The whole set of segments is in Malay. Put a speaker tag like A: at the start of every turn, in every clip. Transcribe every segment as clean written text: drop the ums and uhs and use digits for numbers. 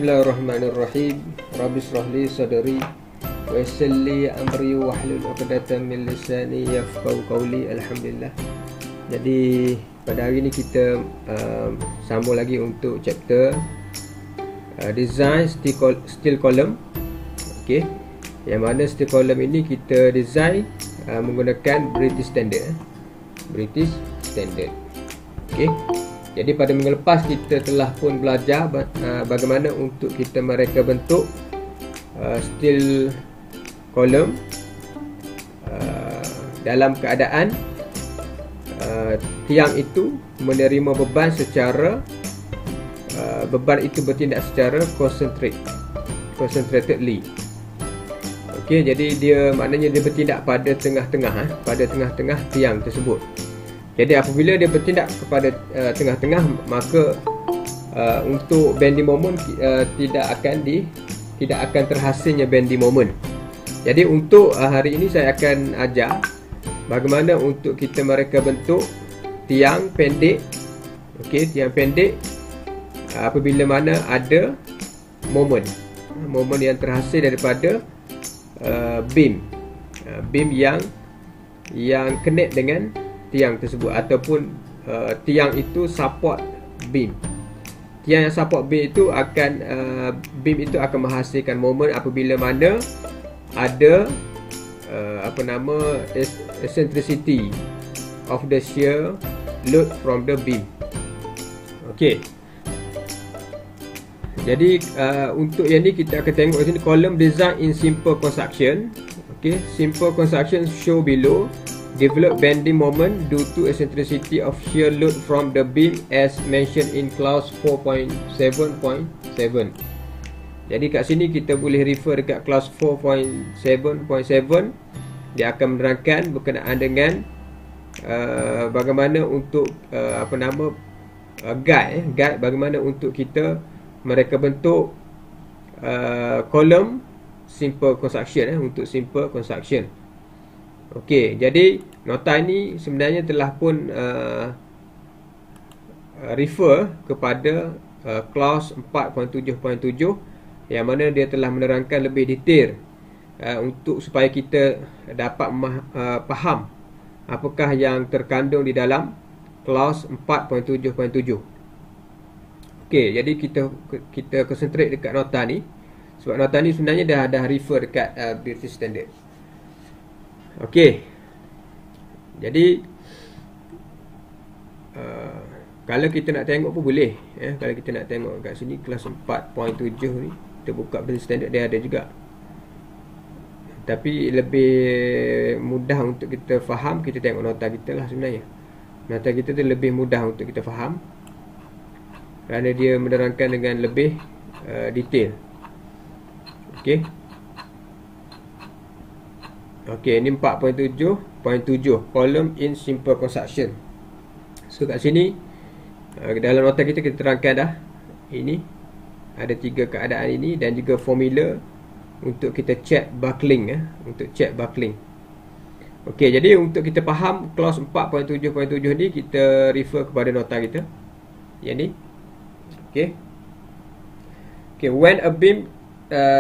A: Bismillahirrahmanirrahim. Rabbi shrah li sadri wa yassir li amri wahlul 'uqdatam min lisani yafqahu qawli. Alhamdulillah. Jadi pada hari ini kita sambung lagi untuk chapter design steel column. Okey. Yang mana steel column ini kita design menggunakan British Standard. British Standard. Okey. Jadi pada minggu lepas kita telah pun belajar bagaimana untuk kita mereka bentuk steel column dalam keadaan tiang itu menerima beban secara beban itu bertindak secara concentratedly. Okey, jadi dia maknanya dia bertindak pada tengah-tengah tiang tersebut. Jadi apabila dia bertindak kepada tengah-tengah, maka untuk bending moment tidak akan terhasilnya bending moment. Jadi untuk hari ini saya akan ajar bagaimana untuk kita mereka bentuk tiang pendek. Okey, tiang pendek apabila mana ada moment yang terhasil daripada beam yang connect dengan tiang tersebut, ataupun tiang itu support beam. Tiang yang support beam itu akan menghasilkan moment apabila mana ada eccentricity of the shear load from the beam. Okey. Jadi untuk yang ni kita akan tengok sini column design in simple construction. Okey, simple construction show below. Develop bending moment due to eccentricity of shear load from the beam as mentioned in clause 4.7.7. Jadi kat sini kita boleh refer dekat clause 4.7.7. Dia akan menerangkan berkenaan dengan bagaimana untuk guide bagaimana untuk kita mereka bentuk column simple construction untuk simple construction. Okey, jadi nota ini sebenarnya telah pun refer kepada clause 4.7.7 yang mana dia telah menerangkan lebih detail untuk supaya kita dapat faham apakah yang terkandung di dalam clause 4.7.7. Okey, jadi kita concentrate dekat nota ni sebab nota ni sebenarnya dah refer dekat British Standard. Okey. Jadi kalau kita nak tengok pun boleh kalau kita nak tengok kat sini kelas 4.7 ni, kita buka British Standard, dia ada juga. Tapi lebih mudah untuk kita faham, kita tengok nota kita lah sebenarnya. Nota kita tu lebih mudah untuk kita faham kerana dia menerangkan dengan lebih detail. Okey. Okey, ini 4.7.7 column in simple construction. So kat sini dalam nota kita terangkan dah ini ada 3 keadaan ini dan juga formula untuk kita check buckling untuk check buckling. Okey, jadi untuk kita faham clause 4.7.7 ni, kita refer kepada nota kita yang ni. Okey. Okey, when a beam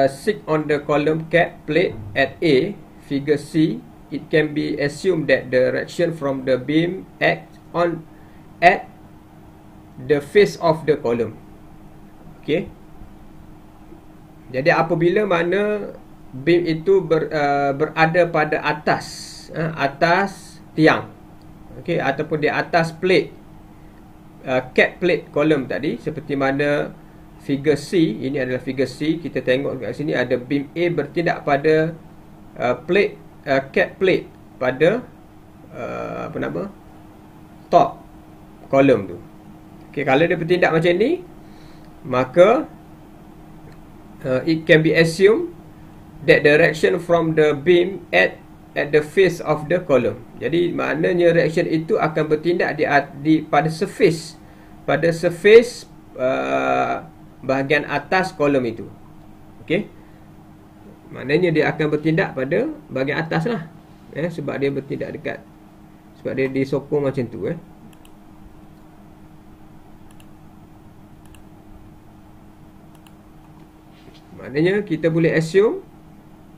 A: sit on the column cap plate at A, figure C, it can be assumed that the direction from the beam acts on at the face of the column. Okey. Jadi apabila mana beam itu berada pada atas tiang, okey, ataupun di atas plate cap plate column tadi, seperti mana figure C, ini adalah figure C, kita tengok kat sini ada beam A bertindak pada plate cap plate pada top column tu. Okey, kalau dia bertindak macam ni, maka it can be assumed that direction from the beam at the face of the column. Jadi maknanya direction itu akan bertindak pada surface bahagian atas kolom itu. Okey. Maknanya dia akan bertindak pada bahagian atas lah. Sebab dia bertindak dekat, sebab dia disokong macam tu. Maknanya kita boleh assume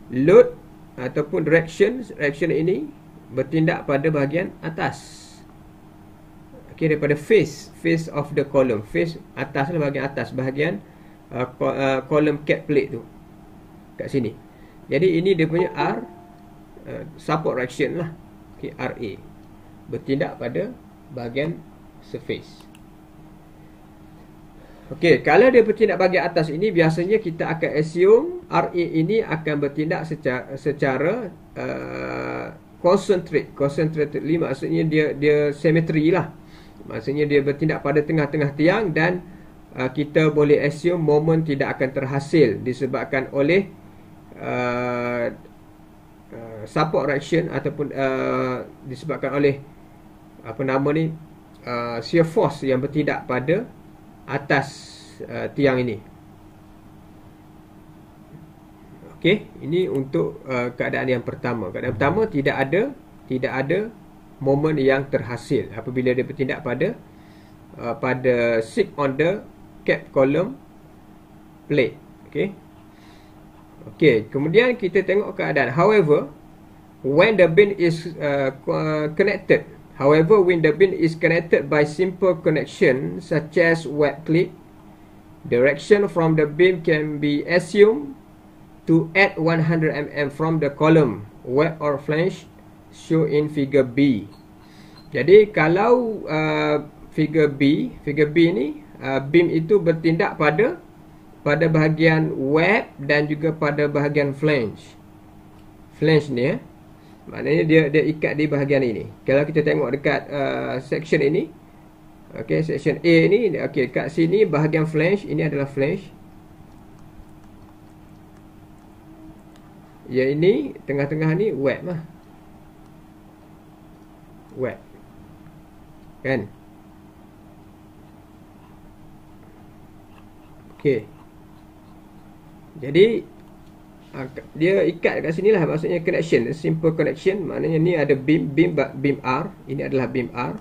A: load ataupun direction ini bertindak pada bahagian atas. Okey, daripada face of the column. Face atas lah, bahagian atas, bahagian column cap plate tu kat sini. Jadi ini dia punya R, support direction lah. Okey, RA bertindak pada bahagian surface. Okey, kalau dia bertindak bahagian atas ini, biasanya kita akan assume RA ini akan bertindak secara concentratedly, maksudnya dia symmetry lah. Maksudnya dia bertindak pada tengah-tengah tiang, dan kita boleh assume moment tidak akan terhasil disebabkan oleh support reaction ataupun disebabkan oleh shear force yang bertindak pada atas tiang ini. Okey, ini untuk keadaan yang pertama. Keadaan pertama tidak ada moment yang terhasil apabila dia bertindak pada sit on the cap column plate. Okey, kemudian kita tengok keadaan however when the beam is connected. However, when the beam is connected by simple connection such as wet clip, direction from the beam can be assumed to add 100 mm from the column wet or flange shown in figure B. Jadi kalau figure B ni beam itu bertindak pada bahagian wet dan juga pada bahagian flange. Flange ni maknanya dia ikat di bahagian ini. Kalau kita tengok dekat section ini, okey, section A ni, okey, kat sini bahagian flange, ini adalah flange. Ya, ini tengah-tengah ni wet lah. Wet. Kan? Okey. Jadi dia ikat kat sini lah, maksudnya connection, simple connection. Maknanya ni ada beam R, ini adalah beam R,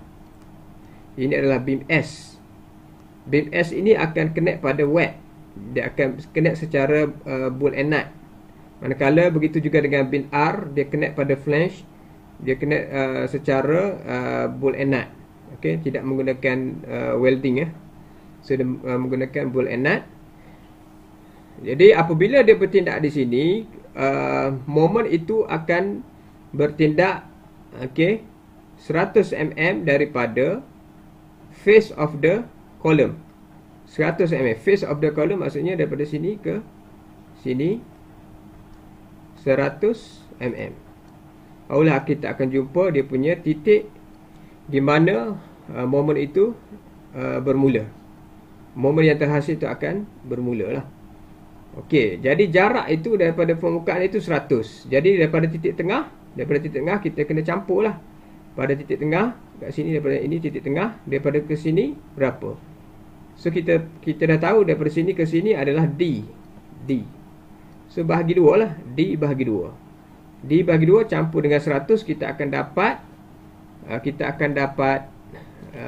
A: ini adalah beam S. Beam S ini akan connect pada wet, dia akan connect secara bolt and nut. Manakala begitu juga dengan beam R, dia connect pada flange, dia connect secara bolt and nut. Okey, tidak menggunakan welding so dia menggunakan bolt and nut. Jadi apabila dia bertindak di sini, moment itu akan bertindak 100 mm daripada face of the column. 100 mm face of the column maksudnya daripada sini ke sini 100 mm. Barulah kita akan jumpa dia punya titik di mana moment itu bermula. Moment yang terhasil itu akan bermula lah. Okey, jadi jarak itu daripada permukaan itu 100. Jadi daripada titik tengah kita kena campur lah. Pada titik tengah, kat sini, daripada ini titik tengah, daripada ke sini berapa. So kita dah tahu daripada sini ke sini adalah D. So bahagi 2 lah, D bahagi 2. D bahagi 2 campur dengan 100, kita akan dapat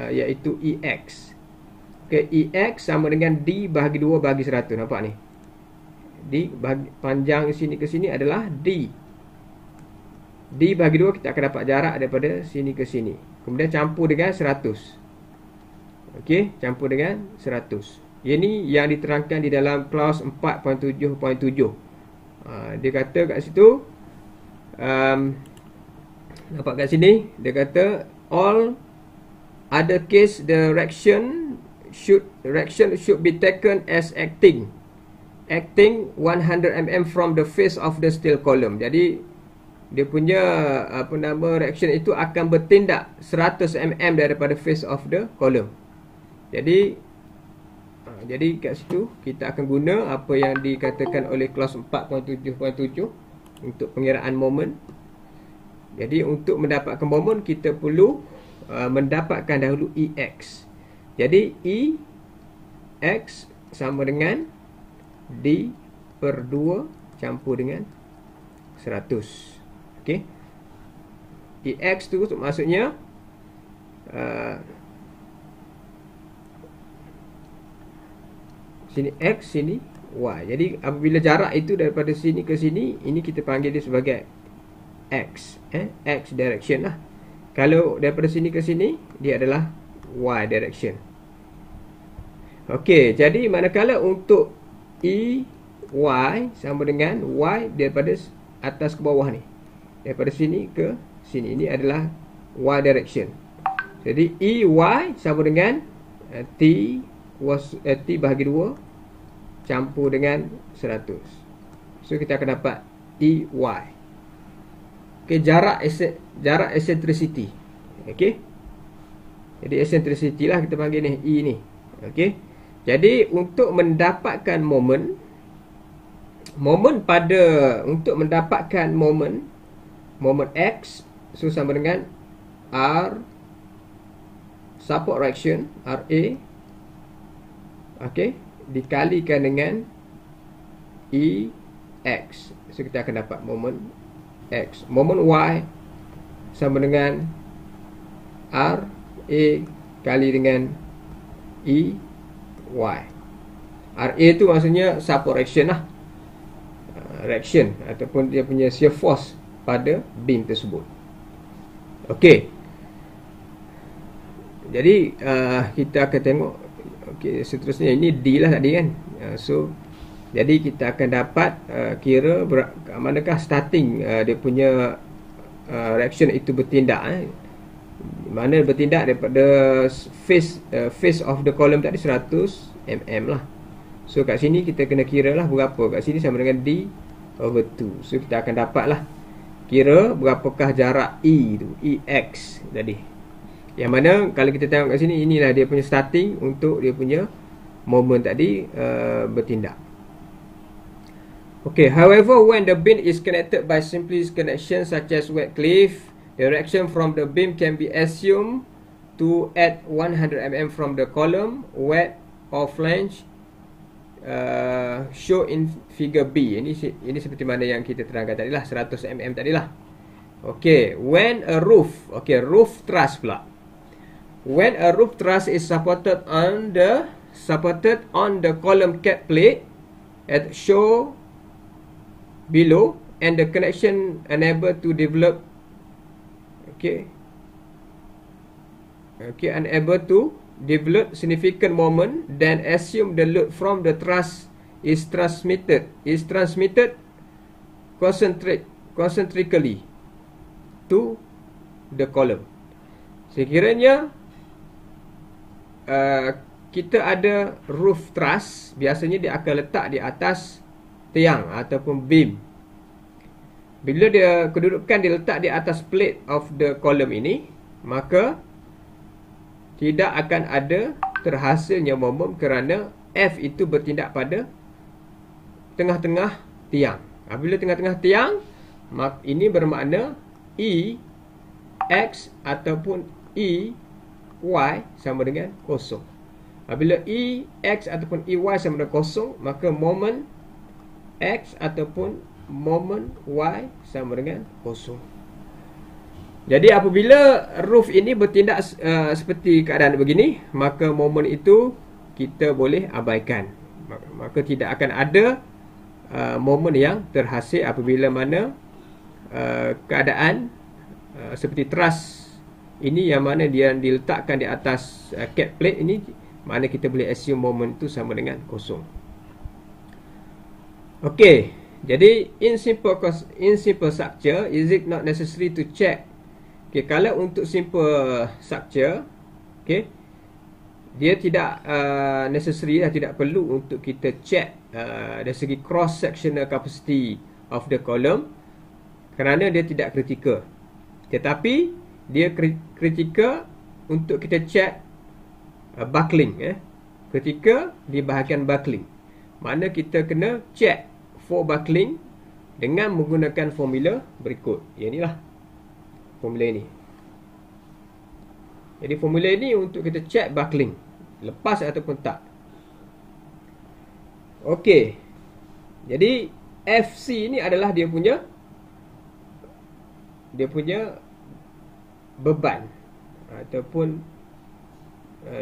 A: iaitu EX. Okey, EX sama dengan D bahagi 2 bahagi 100. Nampak ni? D bahagi, panjang sini ke sini adalah D. D bahagi 2 kita akan dapat jarak daripada sini ke sini. Kemudian campur dengan 100. Okey, campur dengan 100. Ini yang diterangkan di dalam clause 4.7.7. Dia kata kat situ, nampak kat sini, dia kata all other case the direction should be taken as acting 100 mm from the face of the steel column. Jadi dia punya reaction itu akan bertindak 100 mm daripada face of the column. Jadi kat situ kita akan guna apa yang dikatakan oleh clause 4.7.7 untuk pengiraan moment. Jadi untuk mendapatkan moment kita perlu mendapatkan dahulu EX. Jadi EX sama dengan D per 2 campur dengan 100. Okey. EX tu maksudnya sini X, sini Y. Jadi apabila jarak itu daripada sini ke sini, ini kita panggil dia sebagai X. X direction lah. Kalau daripada sini ke sini, dia adalah Y direction. Okey, jadi manakala untuk Y sama dengan Y daripada atas ke bawah ni, daripada sini ke sini, ini adalah Y direction. Jadi EY sama dengan T bahagi 2 campur dengan 100. So kita akan dapat EY. Okey, jarak eccentricity. Okey. Jadi eccentricity lah kita panggil ni, E ni. Okey. Jadi untuk mendapatkan moment X, so sama dengan R support reaction RA, okey, dikalikan dengan EX. So kita akan dapat moment X. Moment Y sama dengan RA kali dengan EY. RA tu maksudnya support reaction lah, reaction ataupun dia punya shear force pada beam tersebut. Okey. Jadi kita akan tengok, okey, seterusnya ini D lah tadi kan. So jadi kita akan dapat kira manakah starting dia punya reaction itu bertindak. Mana bertindak daripada face of the column tadi 100 mm lah. So kat sini kita kena kira lah berapa. Kat sini sama dengan D/2. So kita akan dapat lah kira berapakah jarak E tu, EX tadi. Yang mana kalau kita tengok kat sini, inilah dia punya starting untuk dia punya moment tadi bertindak. Okay, however, when the beam is connected by simplest connection such as wet cleave, the reaction from the beam can be assumed to at 100 mm from the column, wet or flange, show in figure B. Ini seperti mana yang kita terangkan tadi lah, 100 mm tadi lah. Okay, when a roof, okay, roof truss pula. When a roof truss is supported on the column cap plate as shown below, and the connection unable to develop, unable to develop significant moment, then assume the load from the truss is transmitted concentrically to the column. Sekiranya kita ada roof truss, biasanya dia akan letak di atas tiang ataupun beam. Bila dia kedudukan diletak di atas plate of the column ini, maka tidak akan ada terhasilnya moment kerana F itu bertindak pada tengah-tengah tiang. Bila tengah-tengah tiang, ini bermakna E X ataupun E Y sama dengan kosong. Bila E X ataupun E Y sama dengan kosong, maka moment X ataupun moment Y sama dengan kosong. Jadi apabila roof ini bertindak seperti keadaan begini, maka moment itu kita boleh abaikan. Maka tidak akan ada moment yang terhasil apabila mana keadaan seperti truss ini, yang mana dia diletakkan di atas cap plate ini, mana kita boleh assume moment itu sama dengan kosong. Okey, jadi in simple structure, is it not necessary to check? Okay, kalau untuk simple structure, okay, dia tidak necessary, tidak perlu untuk kita check dari segi cross sectional capacity of the column, kerana dia tidak kritikal. Tetapi dia kritikal untuk kita check buckling. Kritikal di bahagian buckling, mana kita kena check for buckling dengan menggunakan formula berikut. Inilah formula ini. Jadi formula ini untuk kita check buckling, lepas ataupun tak. Okey. Jadi FC ini adalah dia punya beban ataupun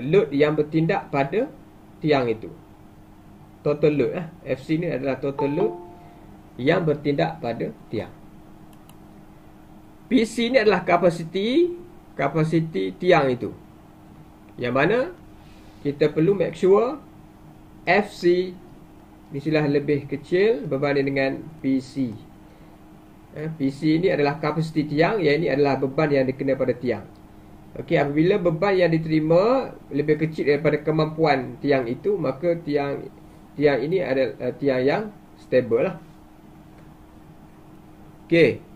A: load yang bertindak pada tiang itu. total load lah. FC ni adalah total load yang bertindak pada tiang. PC ni adalah kapasiti tiang itu. Yang mana kita perlu make sure FC mestilah lebih kecil berbanding dengan PC. PC ni adalah kapasiti tiang, yang ini adalah beban yang dikena pada tiang. Okey, apabila beban yang diterima lebih kecil daripada kemampuan tiang itu, maka tiang ini adalah tiang yang stable lah. Okey.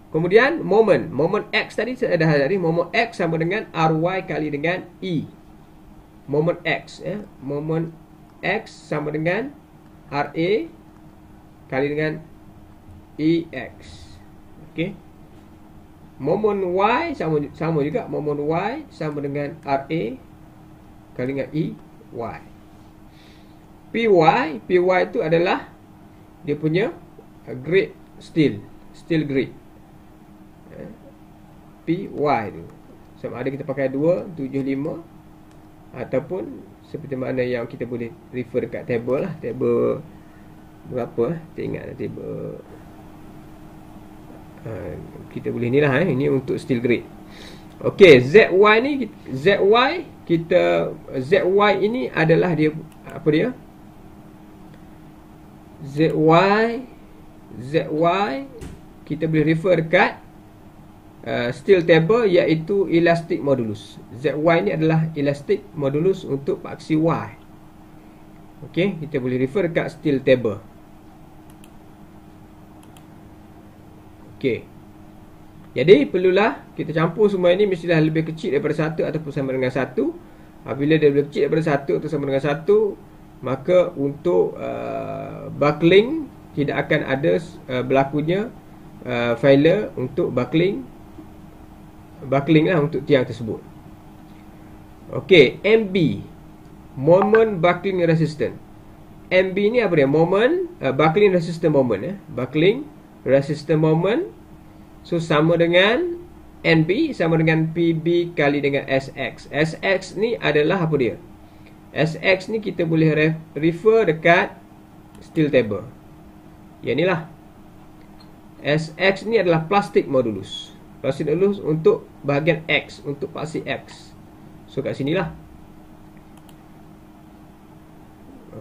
A: Kemudian moment X tadi saya dah hari, moment X sama dengan RY kali dengan E. Moment X moment X sama dengan RA kali dengan EX. Okey. Moment Y sama juga, moment Y sama dengan RA kali dengan EY. PY itu adalah dia punya grade steel grade. PY tu sama ada kita pakai 275 ataupun seperti mana yang kita boleh refer dekat table lah. Table berapa kita ingat lah, table kita boleh ni lah. Ini untuk steel grade. Okey, ZY ini adalah dia apa dia? ZY kita boleh refer dekat steel table, iaitu elastic modulus. ZY ni adalah elastic modulus untuk paksi Y. Okey, kita boleh refer dekat steel table. Okey. Jadi perlulah kita campur semua ini, mestilah lebih kecil daripada 1 ataupun sama dengan 1. Apabila dia lebih kecil daripada 1 atau sama dengan 1, maka untuk buckling tidak akan ada berlakunya failure untuk buckling lah untuk tiang tersebut. Okey, MB, moment buckling resistant. MB ni apa dia? Moment buckling resistant moment. Buckling resistant moment. So sama dengan NB sama dengan PB kali dengan SX. SX ni adalah apa dia? SX ni kita boleh refer dekat steel table. Yang inilah. SX ni adalah plastic modulus. Plastic modulus untuk bahagian X, untuk paksi X. So kat sinilah.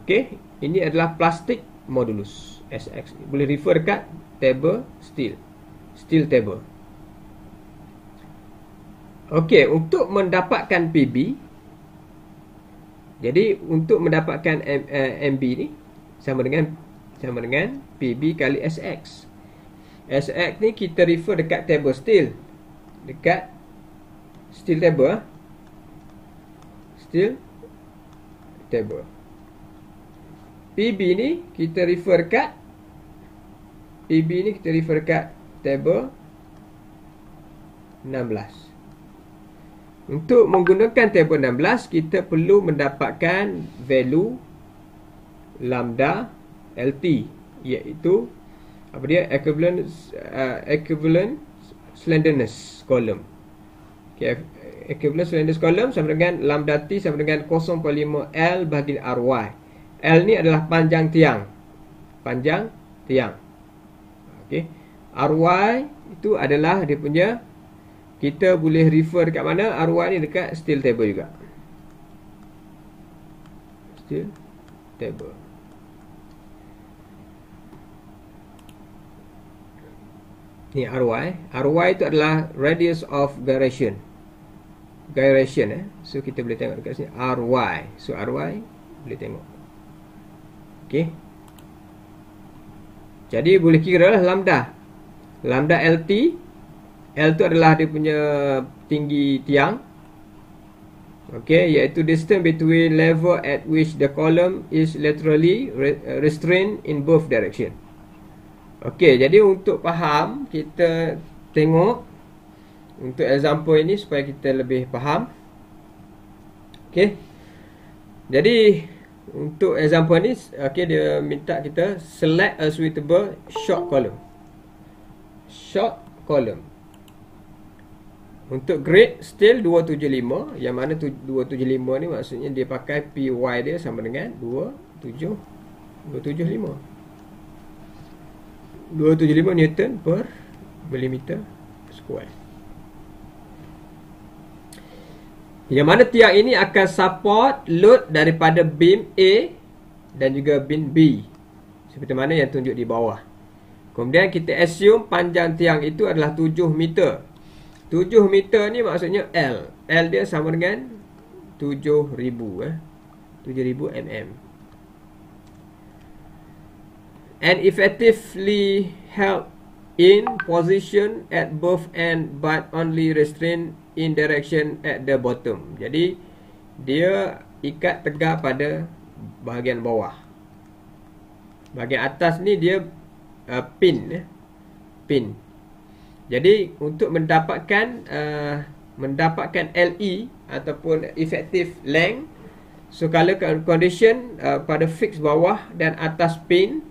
A: Okey, ini adalah plastic modulus SX. Boleh refer dekat table steel table. Okey, untuk mendapatkan PB, jadi untuk mendapatkan MB ni sama dengan PB kali SX. SX ni kita refer dekat table steel. Dekat steel table. Steel table. PB ni kita refer dekat table 16. Untuk menggunakan table 16, kita perlu mendapatkan value lambda LT, iaitu apa dia? Equivalent slenderness column. Okay, equivalent slenderness column sama dengan lambda T sama dengan 0.5 L bahagi RY. L ni adalah panjang tiang. Okey. RY itu adalah dia punya, kita boleh refer dekat mana? RY ni dekat steel table juga. Steel table. Ni RY. RY itu adalah radius of gyration. So kita boleh tengok dekat sini RY. So RY boleh tengok. Okey. Jadi boleh kira lah lambda LT. L tu adalah dia punya tinggi tiang. Okey, iaitu distance between level at which the column is laterally restrained in both direction. Okey, jadi untuk faham, kita tengok untuk example ini supaya kita lebih faham. Okey. Jadi untuk example ni, okey, dia minta kita select a suitable short column. Untuk grade steel 275, yang mana 275 ni maksudnya dia pakai PY dia sama dengan 275. 275 Newton per milimeter square. Yang mana tiang ini akan support load daripada beam A dan juga beam B, seperti mana yang tunjuk di bawah. Kemudian kita assume panjang tiang itu adalah 7 meter. 7 meter ni maksudnya L. L dia sama dengan 7,000 mm. And effectively held in position at both end but only restrained in direction at the bottom. Jadi dia ikat tegak pada bahagian bawah. Bahagian atas ni dia pin. Jadi untuk mendapatkan LE ataupun effective length, so kalau condition pada fix bawah dan atas pin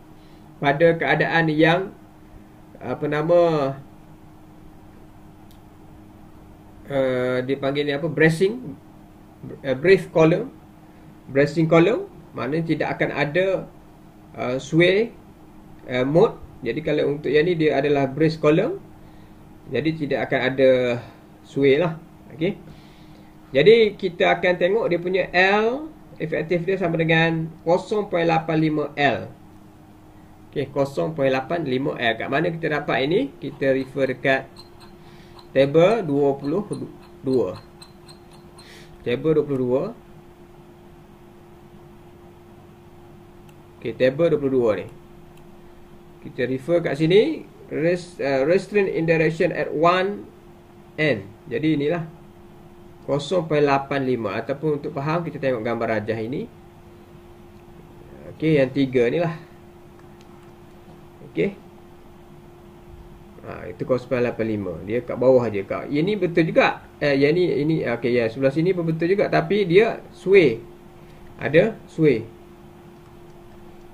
A: pada keadaan yang dipanggil ni apa, bracing column, maknanya tidak akan ada sway mode. Jadi kalau untuk yang ni dia adalah brace column, jadi tidak akan ada sway lah. Okey. Jadi kita akan tengok dia punya L efektif dia sama dengan 0.85 L. Okey, 0.85 L. Kat mana kita dapat ini? Kita refer dekat table 22. Table 22. Okey, table 22 ni. Kita refer kat sini, restraint in direction at one end. Jadi inilah 0.85, ataupun untuk faham kita tengok gambar rajah ini. Okey, yang 3 ni lah. Okey. Itu 0.85. Dia kat bawah je kak. Ini betul juga. Yang ini okey ya, sebelah sini pun betul juga, tapi dia sway. Ada sway.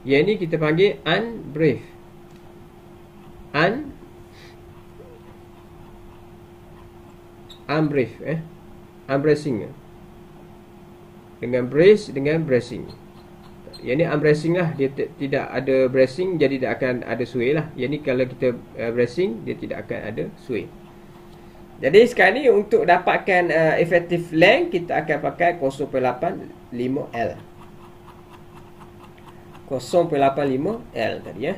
A: Yang ini kita panggil unbraced. Unbracing. Dengan brace, dengan bracing. Yang ni unbracing lah. Dia tidak ada bracing, jadi tidak akan ada sway lah. Yang ni kalau kita bracing, dia tidak akan ada sway. Jadi sekarang ni untuk dapatkan effective length, kita akan pakai 0.85 L. 0.85 L tadi ya.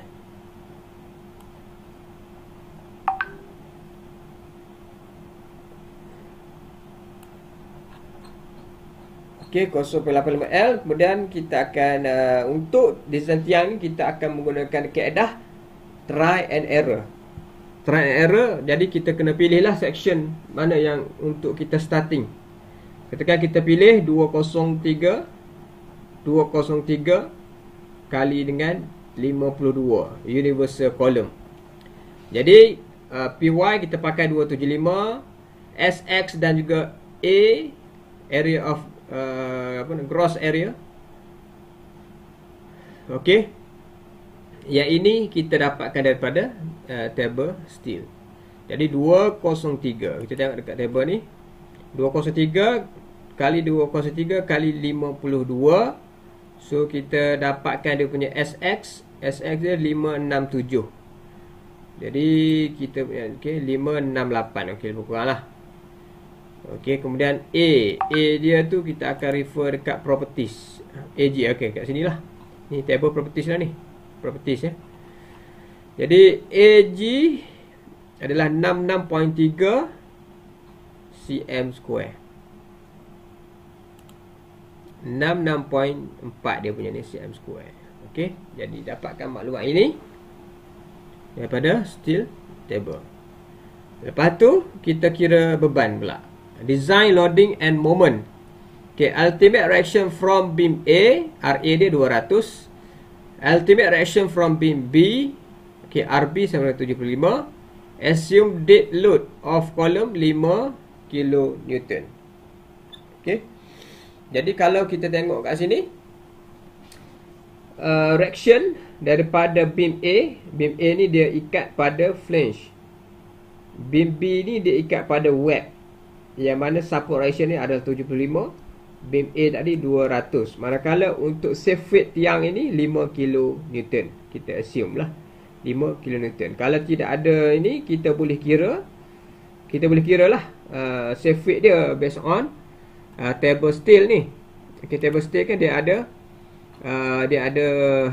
A: Okey, 0.85 L. Kemudian kita akan untuk design tiang ni kita akan menggunakan kaedah try and error. Try and error, jadi kita kena pilihlah section mana yang untuk kita starting. Ketika kita pilih 203 kali dengan 52 universal column. Jadi PY kita pakai 275, SX dan juga A, area of gross area. Okey. Yang ini kita dapatkan daripada table steel. Jadi 203. Kita tengok dekat table ni. 203 kali 203 kali 52. So kita dapatkan dia punya SX. SX dia 567. Jadi kita punya okey 568. Okey, lebih kurang lah. Okey, kemudian A dia tu kita akan refer dekat properties. AG, okey, kat sini lah. Ni table properties lah ni. Properties ya. Jadi AG adalah 66.3 cm square. 66.4 dia punya ni cm square. Okey, jadi dapatkan maklumat ini daripada steel table. Lepas tu kita kira beban pula. Design, loading and moment. Okay, ultimate reaction from beam A, RA dia 200. Ultimate reaction from beam B, okay, RB sama dengan 75. Assume dead load of column 5 kN. Okay. Jadi kalau kita tengok kat sini, reaction daripada beam A ni dia ikat pada flange. Beam B ni dia ikat pada web, yang mana support reaction ni adalah 75. Beam A tadi 200. Manakala untuk safe weight tiang ini 5 kN. Kita assume lah 5 kN. Kalau tidak ada ini, kita boleh kira lah safe weight dia based on table steel ni. Okay, table steel kan dia ada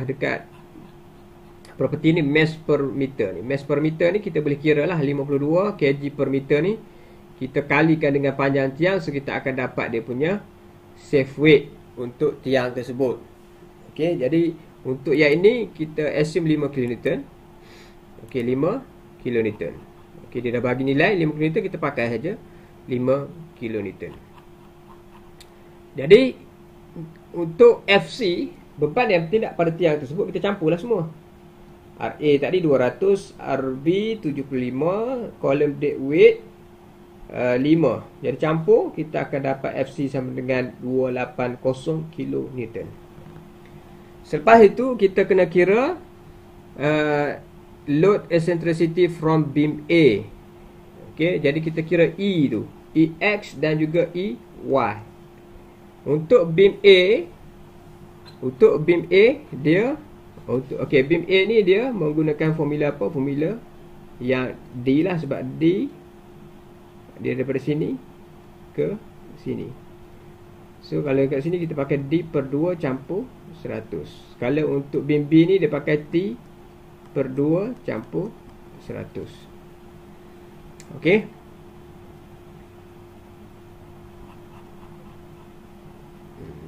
A: dekat property ni mass per meter ni. Mass per meter ni kita boleh kira lah 52 kg per meter ni. Kita kalikan dengan panjang tiang, so kita akan dapat dia punya safe weight untuk tiang tersebut. Okey, jadi untuk yang ini kita assume 5 kN. Okey, 5 kN. Okey, dia dah bagi nilai 5 kN, kita pakai saja 5 kN. Jadi untuk FC, beban yang bertindak pada tiang tersebut, kita campurlah semua. RA tadi 200, RB 75, column dead weight 5. Jadi campur, kita akan dapat FC sama dengan 280 kN. Selepas itu kita kena kira load eccentricity from beam A. Okey, jadi kita kira E tu, EX dan juga EY. Untuk beam A, dia beam A ni dia menggunakan formula apa? Formula yang D lah, sebab D dia daripada sini ke sini. So kalau kat sini kita pakai D per 2 campur 100. Kalau untuk beam B ni dia pakai T per 2 campur 100. Okey.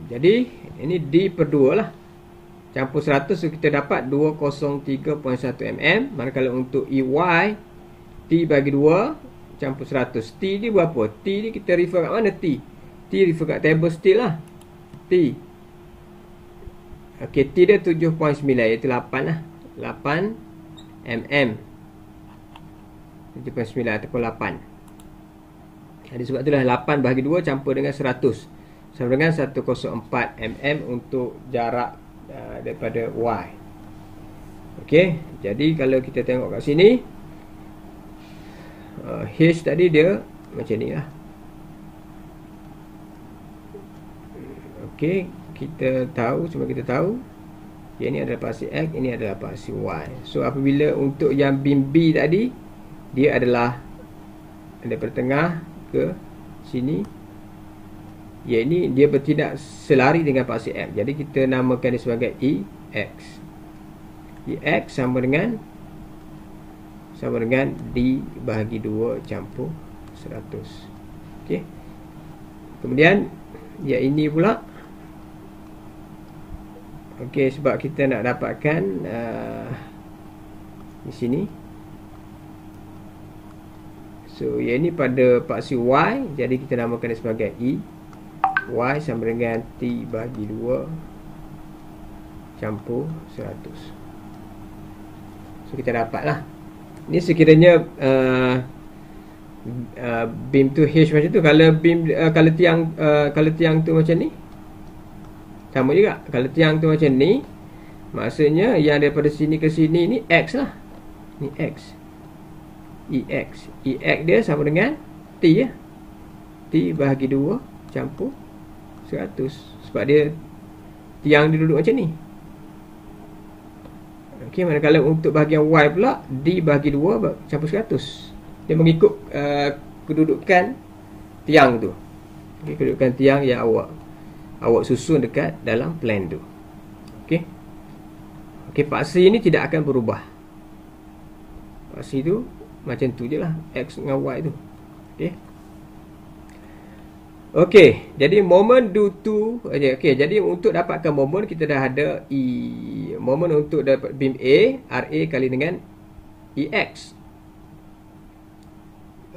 A: Jadi ini D per 2 lah, campur 100, so kita dapat 203.1 mm. Manakala untuk EY, T bagi 2 campur 100. T ni berapa? T ni kita refer kat mana T? T refer kat table steel lah. T. Okey, T dia 7.9, iaitu 8 lah. 8 mm. 7.9 ataupun 8. Jadi sebab itulah 8 bahagi 2 campur dengan 100. Sama dengan 104 mm untuk jarak daripada Y. Okey, jadi kalau kita tengok kat sini, H tadi dia macam ni lah. Okey, kita tahu yang ini adalah paksi X, ini adalah paksi Y. So apabila untuk yang beam B tadi, dia adalah daripada tengah ke sini, yang ini dia bertindak selari dengan paksi M. Jadi kita namakan dia sebagai EX. EX sama dengan D bahagi 2 campur 100. Okey. Kemudian yang ini pula, okey, sebab kita nak dapatkan di sini. So yang ini pada paksi Y, jadi kita namakan dia sebagai E. Y sama dengan T bahagi 2 campur 100. So kita dapatlah. Ini sekiranya beam tu H macam tu. Kalau beam kalau tiang tu macam ni, sama juga. Kalau tiang tu macam ni, maksudnya yang daripada sini ke sini ni X lah. Ni X. EX. EX dia sama dengan T ya. T bahagi 2 campur 100. Sebab dia tiang dia duduk macam ni. Okey, manakala untuk bahagian Y pula, D bahagi 2 campur 100. Dia mengikut kedudukan tiang tu. Okey, kedudukan tiang yang awak susun dekat dalam plan tu. Okey. Okey, paksi ini tidak akan berubah. Paksi tu macam tu je lah, X dengan Y tu. Okey. Okey, jadi moment due to okey, jadi untuk dapatkan moment kita dah ada moment untuk dapat beam A, RA kali dengan EX.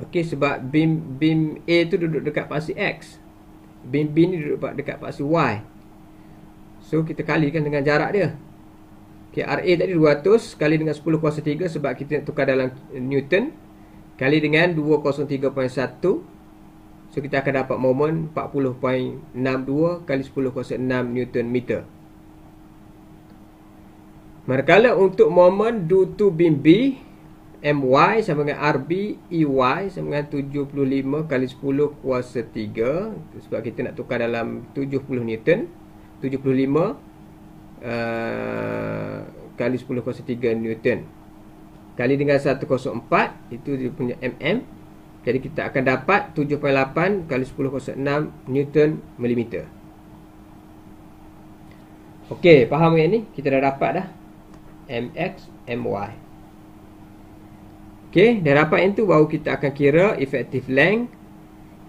A: Okey, sebab beam A tu duduk dekat paksi X. Beam B ni duduk dekat paksi Y. So kita kalikan dengan jarak dia. Okey, RA tadi 200 kali dengan 10 kuasa 3 sebab kita nak tukar dalam Newton, kali dengan 203.1. So kita akan dapat moment 40.62 kali 10 kuasa 6 Newton meter. Manakala untuk moment due to beam B, MY sama dengan RB EY sama dengan 75 kali 10 kuasa 3. Sebab kita nak tukar dalam 70 Newton. 75 kali 10 kuasa 3 Newton kali dengan 104, itu dia punya mm. Jadi kita akan dapat 7.8 kali 10 kuasa 6 Newton millimeter. Okey, faham yang ni? Kita dah dapat dah mx, my. Okey, dah dapat yang tu, baru kita akan kira effective length.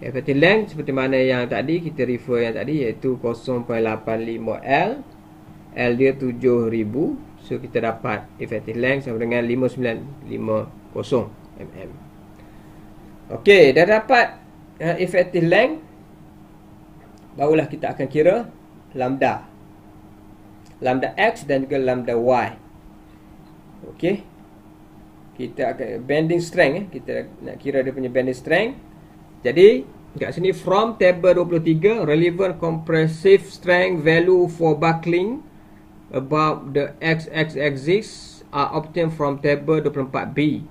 A: Effective length seperti mana yang tadi kita refer yang tadi, iaitu 0.85 L. L dia 7000. So kita dapat effective length sama dengan 5950 mm. Okey, dah dapat effective length, barulah kita akan kira lambda. Lambda x dan juga lambda y. Okey. Kita akan bending strength, kita nak kira dia punya bending strength. Jadi kat sini from table 23, relevant compressive strength value for buckling above the x-axis axis are obtained from table 24b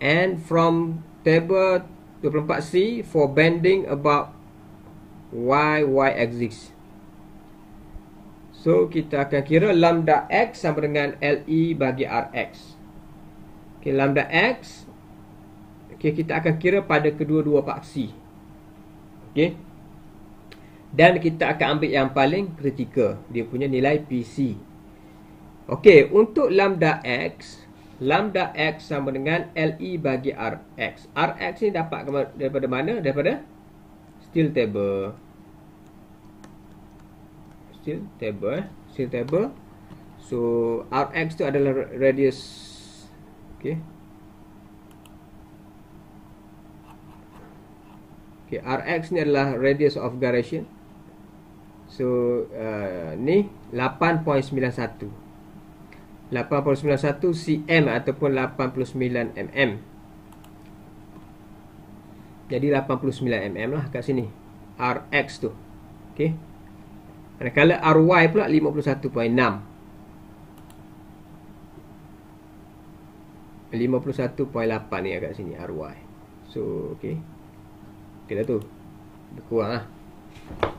A: and from table 24c for bending above y-axis. So kita akan kira lambda x sama dengan LE bagi Rx. Okay, lambda x, okay, kita akan kira pada kedua-dua paksi. Okay. Dan kita akan ambil yang paling kritikal, dia punya nilai PC. Okey, untuk lambda x sama dengan LE bagi Rx. Rx ni dapat daripada mana? Daripada steel table. Steel table. So Rx tu adalah radius. Okey. Okay, Rx ni adalah radius of gyration. So ni 8.91 cm ataupun 89 mm. Jadi 89 mm lah kat sini Rx tu. Okey. Manakala Ry pula 51.6. 51.8 ni kat sini Ry. So okey. Okey dah tu. Lebih kurang lah.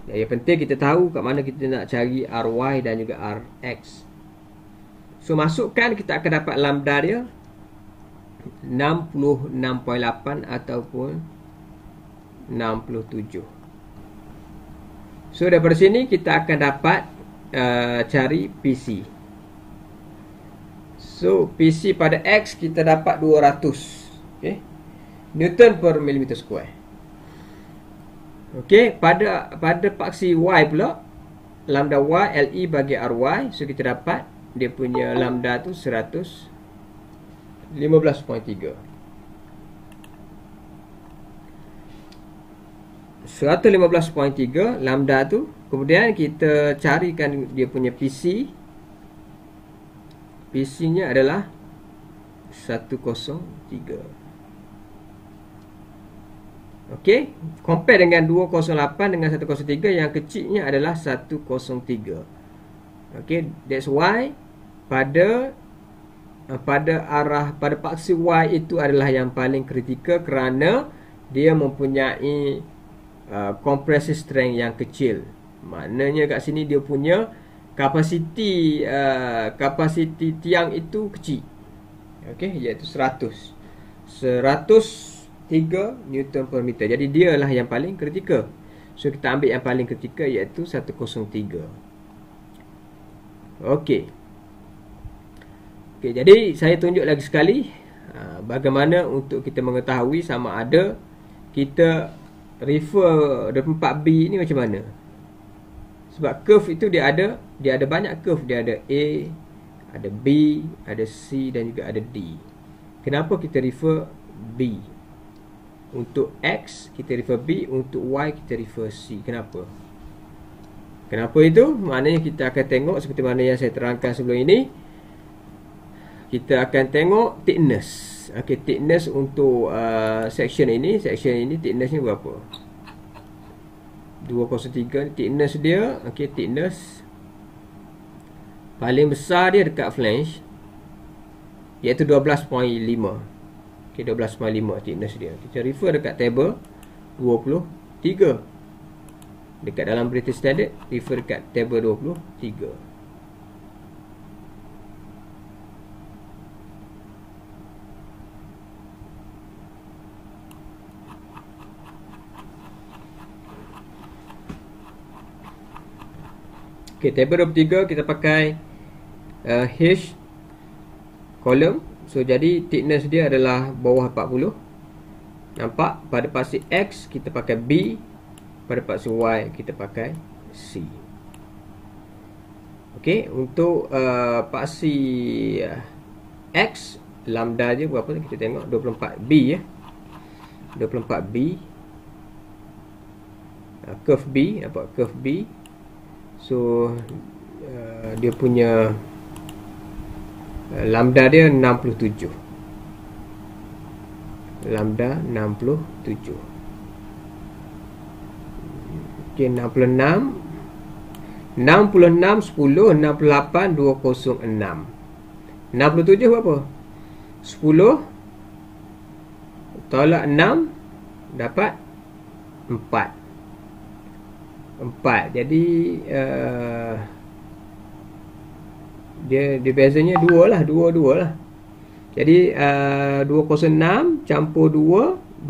A: Yang penting kita tahu kat mana kita nak cari Ry dan juga Rx. So masukkan, kita akan dapat lambda dia 66.8 ataupun 67. So daripada sini kita akan dapat cari PC. So PC pada X kita dapat 200, okay, Newton per millimeter square. Okey, pada paksi Y pula, lambda Y LE bagi RY. So kita dapat dia punya lambda tu 115.3. 115.3 lambda tu. Kemudian kita carikan dia punya PC. PC nya adalah 103. Okey, compare dengan 208 dengan 103, yang kecilnya adalah 103. Okey, that's why pada paksi Y itu adalah yang paling kritikal, kerana dia mempunyai compressive strength yang kecil. Maknanya kat sini dia punya kapasiti tiang itu kecil. Okey, iaitu 103 Newton per meter. Jadi dia lah yang paling kritikal. So kita ambil yang paling kritikal, iaitu 103. Okey. Okey, jadi saya tunjuk lagi sekali bagaimana untuk kita mengetahui sama ada kita refer 24B ni macam mana. Sebab curve itu dia ada banyak curve. Dia ada A, ada B, ada C dan juga ada D. Kenapa kita refer B? Untuk X kita refer B, untuk Y kita refer C. Kenapa? Kenapa itu? Maknanya kita akan tengok seperti mana yang saya terangkan sebelum ini. Kita akan tengok thickness. Okey, thickness untuk section ini thickness ni berapa? 203 thickness dia. Okey, thickness paling besar dia dekat flange, iaitu 12.5. Okay, 12.5 thickness dia. Kita refer dekat table 23. Dekat dalam British Standard, refer dekat table 23. Okay, table 23 kita pakai H column. So, jadi thickness dia adalah bawah 40. Nampak? Pada paksi X kita pakai B, pada paksi Y kita pakai C. Okay, untuk paksi X, lambda je berapa? Kita tengok 24B ya. 24B. Curve B, nampak curve B. So dia punya lambda dia 67. Lambda 67. Okey, 66 10 68 206. 67 berapa? 10 tolak 6 dapat 4. Jadi dia bezanya 2 lah. Jadi 206 campur 2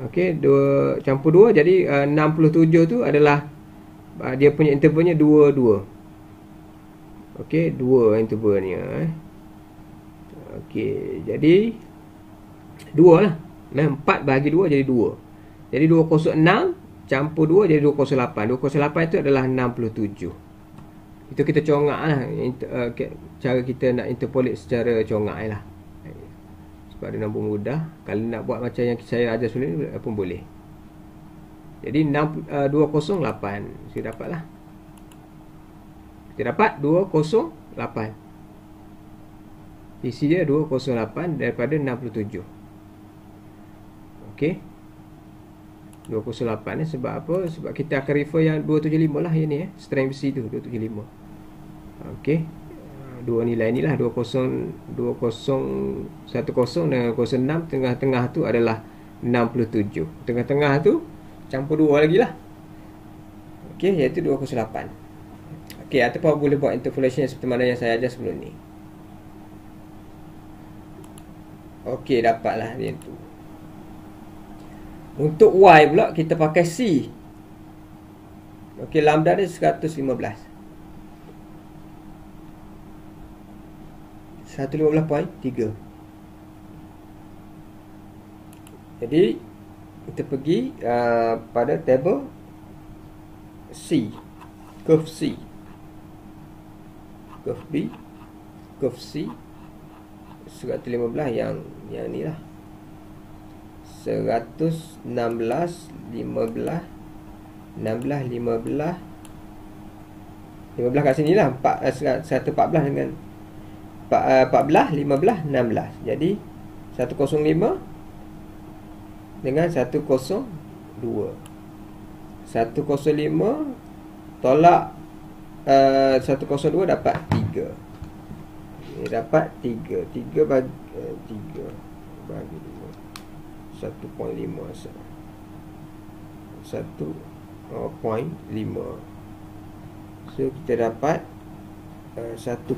A: okey, 2 campur 2, jadi 67 tu adalah dia punya intervalnya 2. Okey, 2 intervalnya. Okey, jadi 2 lah. 4 bahagi 2 jadi 2. Jadi 206 campur 2 jadi 208. 208 itu adalah 67. Itu kita congak lah. Cara kita nak interpolate secara congak lah. Sebab dia nampak mudah. Kalau nak buat macam yang saya ajar sebelum ni pun boleh. Jadi 208. Saya dapat lah. Kita dapat 208. Isi dia 208 daripada 67. Okey, 208 ni sebab apa? Sebab kita akan refer yang 275 lah yang ni strength besi tu 275. Okey. Dua nilai ni lah 2010 dan 06, tengah-tengah tu adalah 67. Tengah-tengah tu campur 2 lagi lah. Okey, iaitu 208. Okey, ataupun boleh buat interpolation seperti mana yang saya ajar sebelum ni. Okey, dapatlah dia tu. Untuk Y pula kita pakai C. Okey, lambda dia 115. 115.3. Jadi kita pergi pada table C, curve C, curve B, curve C 115 yang ni lah. 116 15 15 kat sini lah. 114 dengan 14 15 16. Jadi 105 dengan 102. 105 tolak 102 dapat 3. Ini dapat 3. 3 bagi 3 bagi 1.5 1.5. So kita dapat 1.5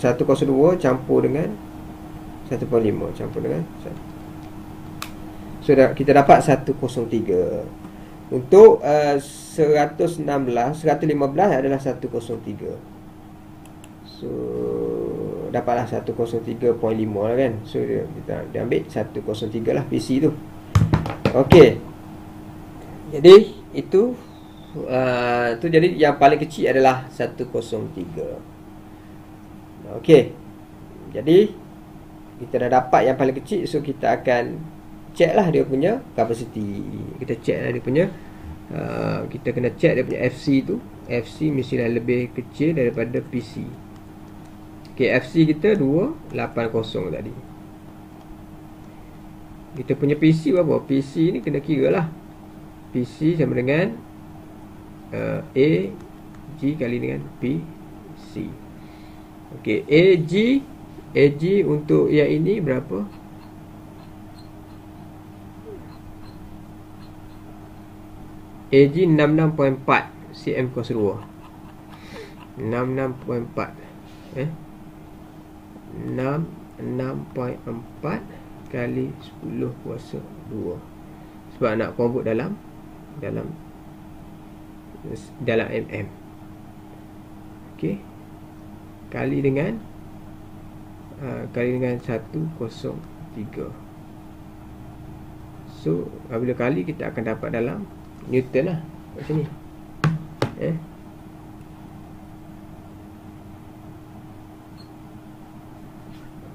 A: 102 campur dengan 1.5 campur dengan 1. So kita dapat 103. Untuk 115 adalah 103. So dapatlah 103.5 lah kan. So kita ambil 103 lah PC tu. Okey. Jadi itu jadi yang paling kecil adalah 103. Okey. Jadi kita dah dapat yang paling kecil, so kita akan check lah dia punya capacity. Kita check lah dia punya kita kena check dia punya FC tu. FC mestilah lebih kecil daripada PC. Okey, FC kita 280 tadi. Kita punya PC berapa? PC ni kena kira lah. PC sama dengan A G kali dengan PC. Okey, AG untuk yang ini berapa? AG 66.4 cm kuasa 2. 66.4 66.4 kali 10 kuasa 2. Sebab nak convert dalam mm. Okey. Kali dengan 103. So apabila kali, kita akan dapat dalam Newton lah kat sini.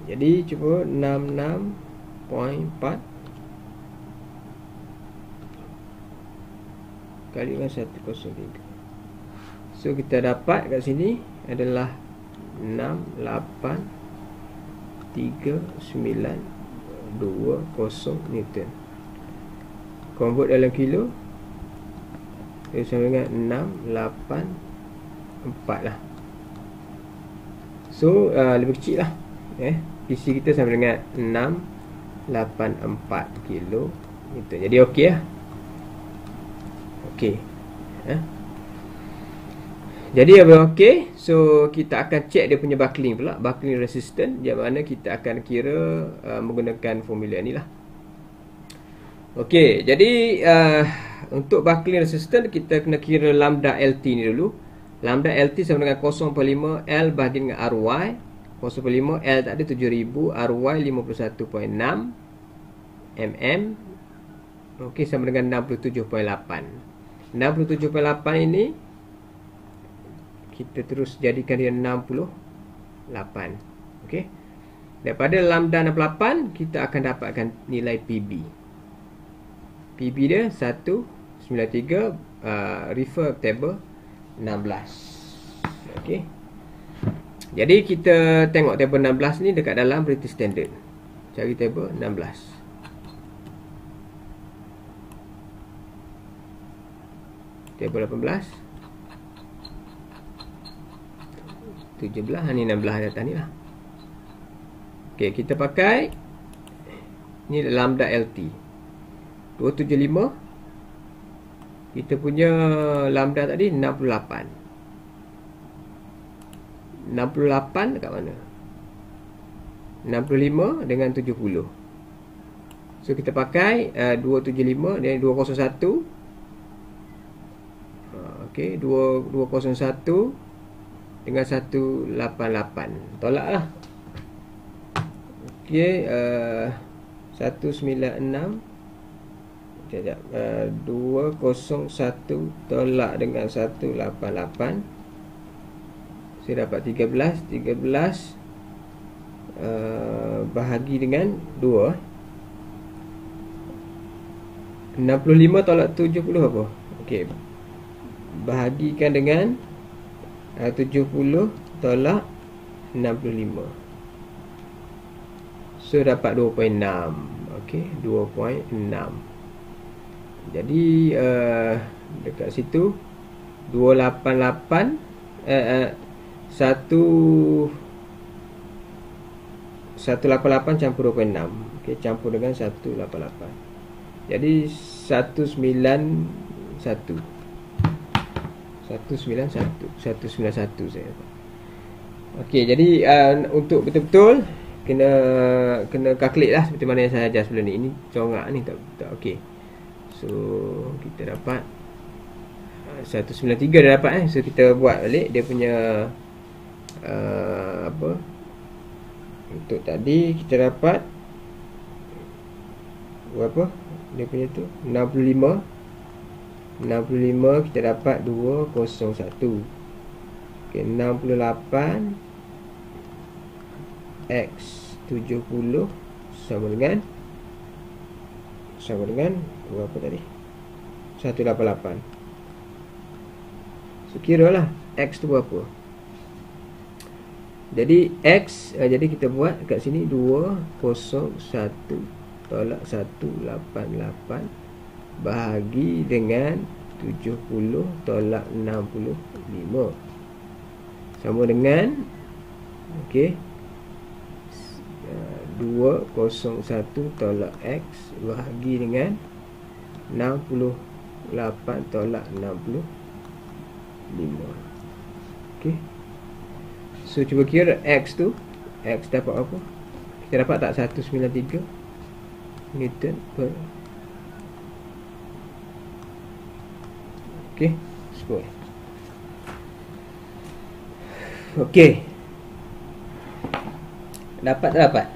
A: Jadi cuba 66.4 kali dengan 103. So kita dapat kat sini adalah 683920 Newton. Convert dalam kilo, dia sama dengan 684 lah. So lebih kecil lah. PC kita sama dengan 684 kilo Newton. Jadi okey lah. Okey. Jadi apabila okey, so kita akan check dia punya buckling pula, buckling resistance, yang mana kita akan kira menggunakan formula ni lah. Okey, jadi untuk buckling resistance, kita kena kira lambda LT ni dulu. Lambda LT sama dengan 0.5 L bahagi dengan RY. 0.5 L tak ada 7000, RY 51.6 mm. Okey, sama dengan 67.8. 67.8 ini kita terus jadikan dia 68. Okey. Daripada lambda 68, kita akan dapatkan nilai PB. PB dia 193, refer table 16. Okey. Jadi kita tengok table 16 ni dekat dalam British Standard. Cari table 16. Table 18, 17, ni 16 data ni lah. Okey, kita pakai ni lambda LT 275. Kita punya lambda tadi 68. 68 dekat mana? 65 dengan 70. So kita pakai 275 dan 201. Okey, 201 dengan 188. Tolak lah. Okey, 196. Sekejap. 201 tolak dengan 188. Saya dapat 13 bahagi dengan 2. 65 tolak 70 apa? Okey, bahagikan dengan 70 tolak 65. So dapat 2.6. Okey, 2.6. Jadi dekat situ 288 188 campur 2.6. Okey, campur dengan 188. Jadi 191 saya dapat. Okey, jadi untuk betul-betul kena calculate lah seperti mana yang saya ajar sebelum ni. Ini corak ni tak okey. So kita dapat 193 dah dapat So kita buat balik dia punya apa? Untuk tadi kita dapat berapa? Dia punya tu 65 kita dapat 201. Okey, 68 X 70 sama dengan berapa tadi? 188. So kira lah X tu berapa. Jadi X, jadi kita buat kat sini 201 tolak 188 bahagi dengan 70 tolak 65 sama dengan Okey. 201 tolak X bahagi dengan 68 tolak 65. Okey. So cuba kira X tu. X dapat apa? Kita dapat tak 193 Newton per. Okey, square. Okey. Dapat tak dapat?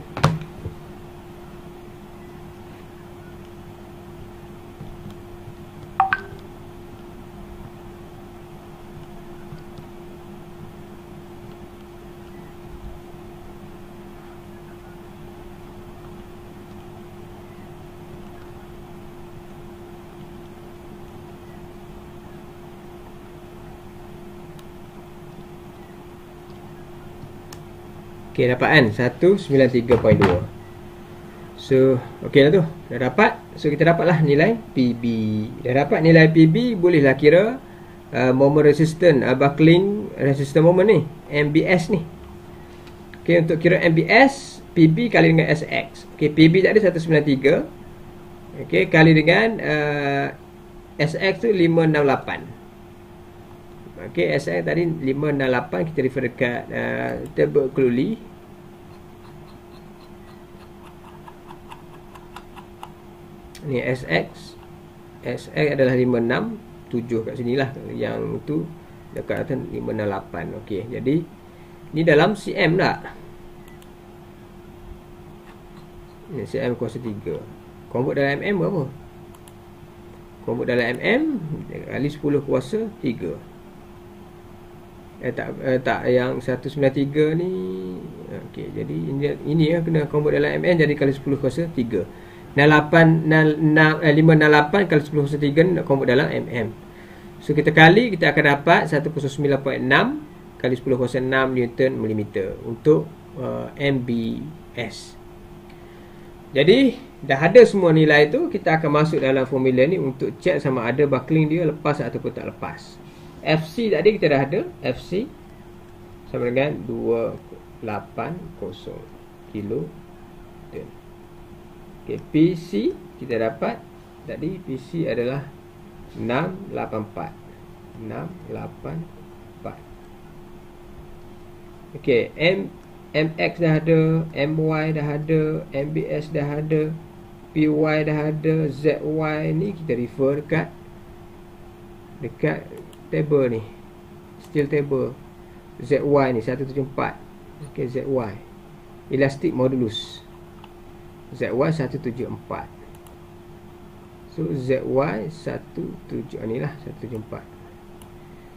A: Okey, dapat kan? 193.2. So, okey lah tu. Dah dapat. So, kita dapatlah nilai PB. Dah dapat nilai PB, bolehlah kira moment resistant, buckling resistant moment ni, MBS ni. Okey, untuk kira MBS, PB kali dengan SX. Okey, PB tadi 193. Okey, kali dengan SX tu 568. Okey, SX tadi 568, kita refer dekat table Cluley. Ni SX adalah 567 kat sini lah. Yang tu dekat atas 568. Okey, jadi ni dalam cm tak? Ni cm kuasa 3. Convert dalam mm berapa? Convert dalam mm kali 10 kuasa 3. Tak yang 193 ni. Okey, jadi ini kena convert dalam mm jadi kali 10 kuasa 3. 568 kali 10 kuasa 3 nak convert dalam mm. So kita kali, kita akan dapat 109.6 kali 10 kuasa 6 Newton millimeter untuk MBS. Jadi dah ada semua nilai tu, kita akan masuk dalam formula ni untuk check sama ada buckling dia lepas ataupun tak lepas. FC tadi kita dah ada. FC sama dengan 280 kilo. Okay, PC kita dapat tadi, PC adalah 684. Okay, MX dah ada, MY dah ada, MBS dah ada, PY dah ada, ZY ni kita refer dekat table ni, steel table. ZY ni 174. Okay, ZY elastic modulus ZY 174. So ZY 17 ni lah 174.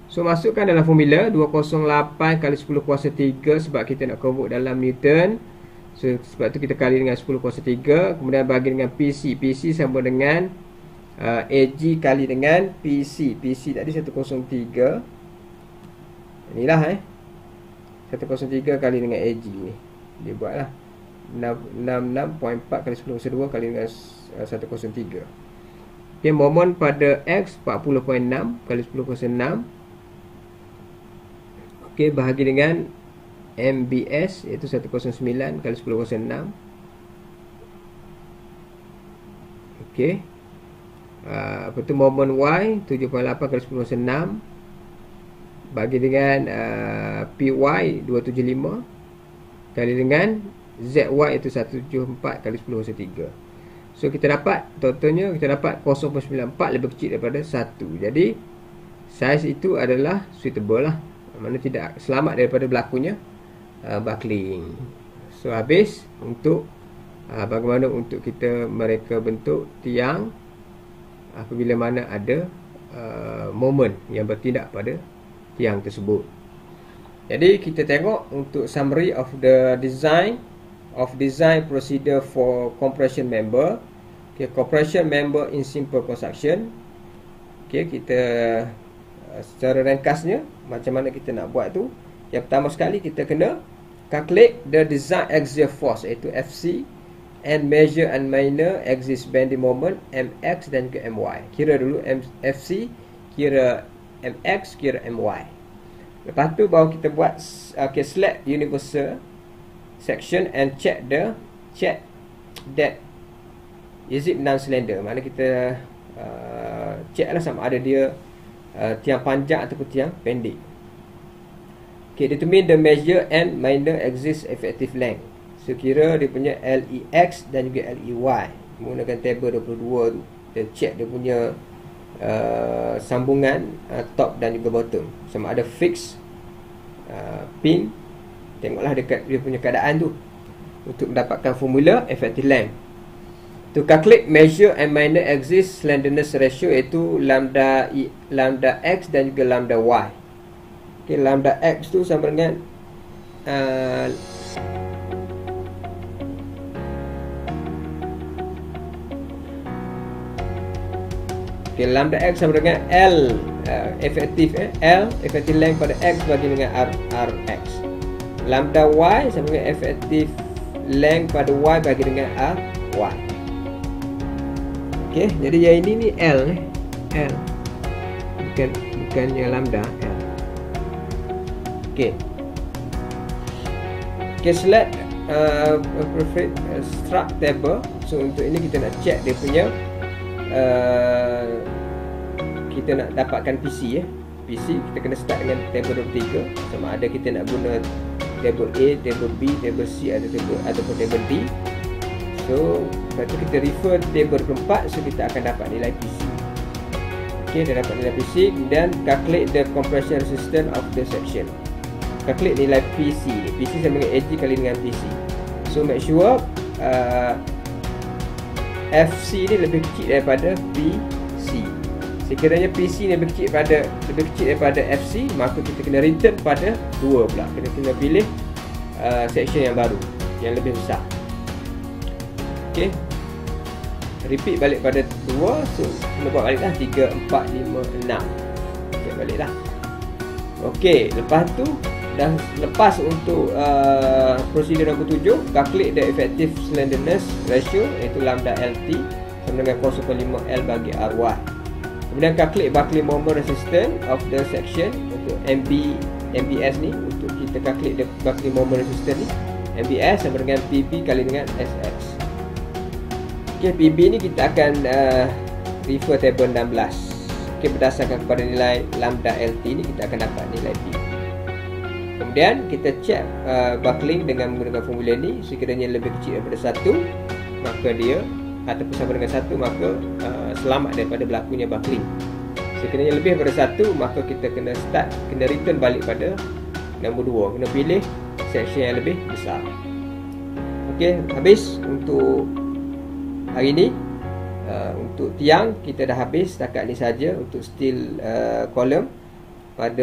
A: So masukkan dalam formula 208 kali 10 kuasa 3 sebab kita nak convert dalam Newton. So sebab tu kita kali dengan 10 kuasa 3, kemudian bagi dengan PC. PC sama dengan AG kali dengan PC. PC tadi 103. Inilah 103 kali dengan AG ni. Dia buatlah 66.4 kali 10 kuasa 2 kali dengan 103. Okay, moment pada X 40.6 kali 10 kuasa 6. Okay, bahagi dengan MBS iaitu 109 kali 10 kuasa 6. Okay, apa tu moment Y 7.8 kali 10 kuasa 6 bagi dengan PY 275 kali dengan ZY itu 174 kali 10 kuasa 3. So kita dapat totalnya, kita dapat 0.94 lebih kecil daripada 1. Jadi saiz itu adalah suitable lah, mana tidak selamat daripada berlakunya buckling. So habis untuk bagaimana untuk kita mereka bentuk tiang apabila mana ada moment yang bertindak pada tiang tersebut. Jadi kita tengok untuk summary of the design procedure for compression member. Okay, compression member in simple construction. Okay, kita secara ringkasnya macam mana kita nak buat tu. Yang pertama sekali kita kena calculate the design axial force iaitu FC and measure and minor axis bending moment MX dan ke MY. Kira dulu FC, kira MX, kira MY. Lepas tu baru kita buat select universal section and check that is it non-slender. Maknanya kita check lah sama ada dia tiang panjang ataupun tiang pendek. Okay, determine the measure and minor axis effective length. So kira dia punya LEX dan juga LEY menggunakan table 22 tu. Kita check dia punya sambungan top dan juga bottom, sama ada fix pin. Tengoklah dekat dia punya keadaan tu untuk mendapatkan formula effective length. To calculate measure and minor axis slenderness ratio, iaitu lambda X dan juga lambda Y. Okay, lambda X tu sama dengan lambda X sama dengan L efektif L effective length pada X bagi dengan RX. Lambda Y sama dengan efektif length pada Y bagi dengan RY. Okey, jadi yang ini ni L L. Bukannya lambda L. Okey. Okey, select appropriate struct table. So untuk ini kita nak check dia punya kita nak dapatkan PC PC kita kena start dengan table 23, sama ada kita nak guna table A, table B, table C ataupun table D. So lepas tu kita refer table 24, so kita akan dapat nilai PC. Okey, dah dapat nilai PC. Kemudian calculate the compression resistance of the section. Calculate nilai PC. PC sama dengan AG kali dengan PC. So make sure FC ni lebih kecil daripada PC. Sekiranya PC ni lebih kecil daripada FC, maka kita kena return pada 2 pula. Kita kena pilih section yang baru, yang lebih besar. Okey, repeat balik pada 2. So kena buat balik lah 3, 4, 5, 6. Check balik lah. Okey, lepas tu dah lepas untuk prosedur nombor 7, calculate the effective slenderness ratio, iaitu lambda LT sama dengan 0.5 L bagi RY. Kemudian calculate buckling moment resistance of the section untuk MBS ni. Untuk kita calculate the buckling moment resistance ni, MBS sama dengan PB kali dengan SX. Okay, PB ni kita akan refer table 16. Okay, berdasarkan kepada nilai lambda LT ni kita akan dapat nilai PB. Kemudian kita check buckling dengan menggunakan formula ni. Sekiranya lebih kecil daripada 1, maka dia ataupun sama dengan 1, maka selamat daripada berlakunya buckling. Sekiranya lebih daripada 1, maka kita kena return balik pada nombor 2. Kena pilih section yang lebih besar. Okey, habis untuk hari ni. Untuk tiang kita dah habis setakat ni saja untuk steel column pada